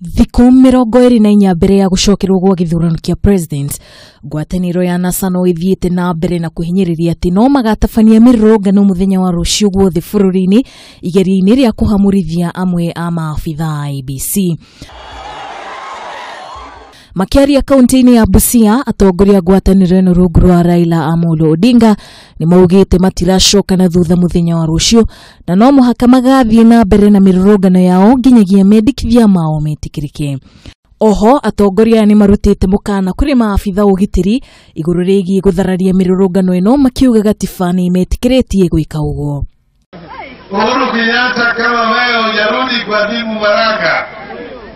Thikũ 24 mbere ya gucokerwo gwa githurano kia president, Ngwataniro ya NASA no ithiite na mbere na kuhinyiriirie ati no magatabania mirurungano muthenya wa ruciu guothe bururi-ini igeria-ini ria kuhamurithia amwe a maabitha IEBC. Makiaria kaunti-ini ya Busia, atongoria Ngwataniro ino rungu rwa Raila Odinga ni maugite matiracoka na thutha muthenya wa ruciu na no muhaka magathii na mbere na mirurungano yao nginyagia mendikithia mao mwitikiriku. Oho atongoria ni marutite mukana kuri maabitha ugitiri iguru rigi guthararia mirurungano ino makiuga gatifani metikiritie gwika uguo. Uhuru Kenyatta, kama wewe hujarudi kuadhimu baraka,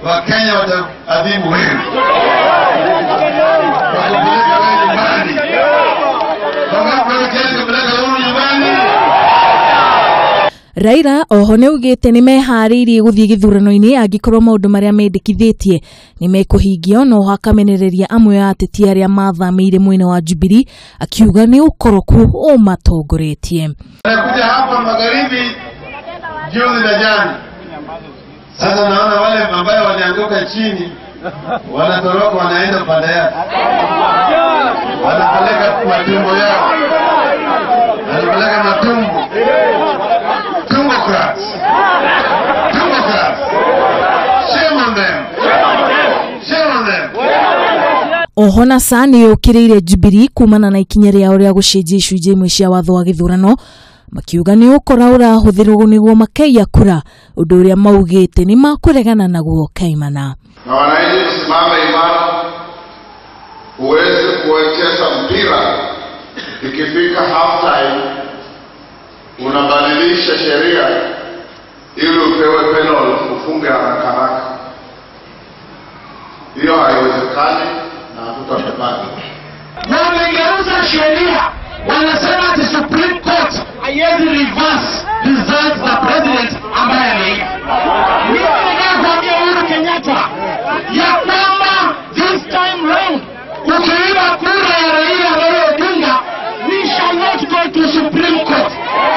Wakenya wataadhimu wewe. Wakupeleka wewe nyumbani. Wakupeleka wewe nyumbani. Raila oho niaugite ni mehariirie guthii githurano-ini angikorwo maundu maria mendekithitie ni mekuhingio no hakamenereria amwe a ateti aria mathamire mwena wa Jubilee, akiuga ni ukoroku umatongoretie. Anakuja hapa magharibi jioni na jana. Sasa naona wale ambao walianguka chini wanatoroka wanaenda pande yake. Wanapeleka matumbo yao. Wanapeleka matumbo. Tumbocrats. Shame on them. Shame on them. Oho NASA ni yukiriire Jubilee kumana na ikinya riao ria gucenjia icunjĩ imwe cia watho wa githurano, makiuga ni ukora urahuthirwo niguo makaiya kura, undu uria maugite ni makuregana naguo kaimana. Na wananchi kusimama imara, uweze kucheza mpira, ikifika half time unabadilisha sheria ili upewe penalty ufunge haraka haraka. Hiyo haiwezekani na hatutakubali. Na wamegeuza sheria, wanasema ati Supreme Court haiwezi reverse results za president ambaye ameiga. Mimi nataka kuambia Uhuru Kenyatta ya kwamba this time round ukiiba kura ya Raila Odinga, we shall not go to Supreme Court.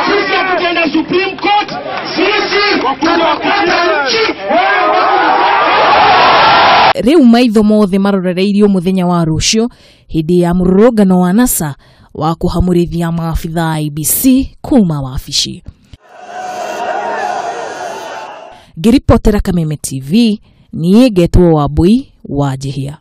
Sisi hatutaenda Supreme Court, sisi tunakata nchi. Riu maitho mothe marorereirio muthenya wa ruciu hindi ya mururungano wa NASA wa kuhamurithia maabitha IEBC kuma wabici. Ngiripotera Kameme TV, niĩ ngetwo Wambui Njihia.